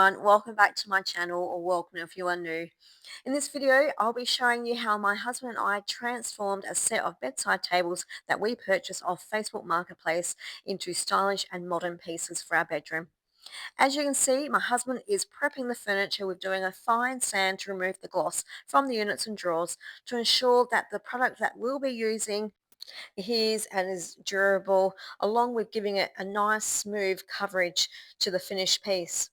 everyone, welcome back to my channel, or welcome if you are new. In this video I'll be showing you how my husband and I transformed a set of bedside tables that we purchased off Facebook Marketplace into stylish and modern pieces for our bedroom. As you can see, my husband is prepping the furniture with doing a fine sand to remove the gloss from the units and drawers to ensure that the product that we'll be using is durable, along with giving it a nice smooth coverage to the finished piece.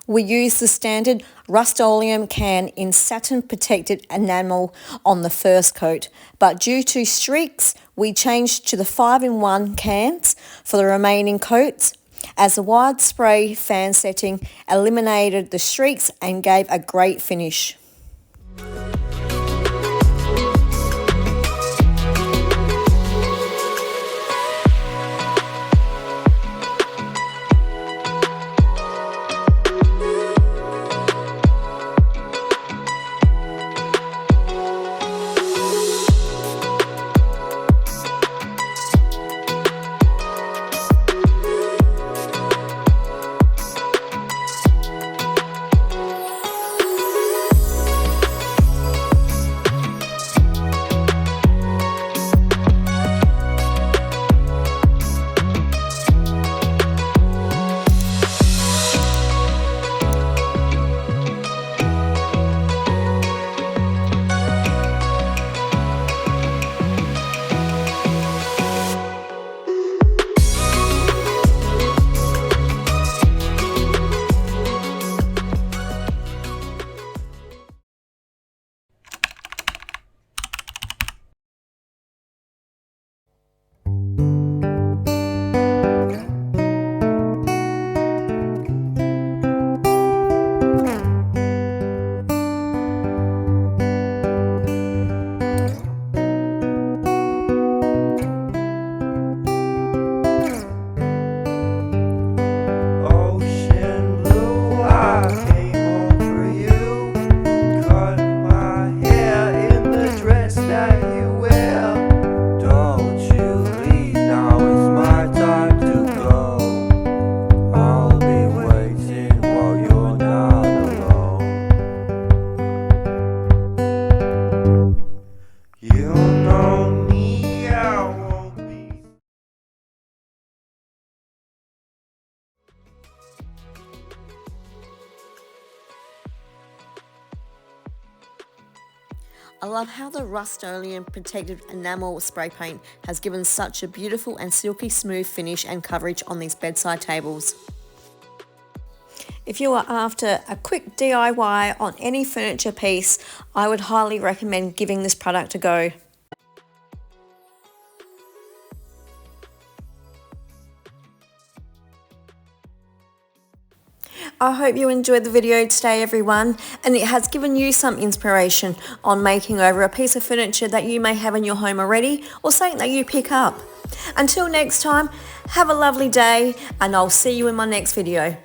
We use the standard Rust-Oleum can in satin protected enamel on the first coat, but due to streaks we changed to the 5-in-1 cans for the remaining coats, as the wide spray fan setting eliminated the streaks and gave a great finish. I love how the Rust-Oleum protective enamel spray paint has given such a beautiful and silky smooth finish and coverage on these bedside tables. If you are after a quick DIY on any furniture piece, I would highly recommend giving this product a go. I hope you enjoyed the video today, everyone, and it has given you some inspiration on making over a piece of furniture that you may have in your home already, or something that you pick up. Until next time, have a lovely day, and I'll see you in my next video.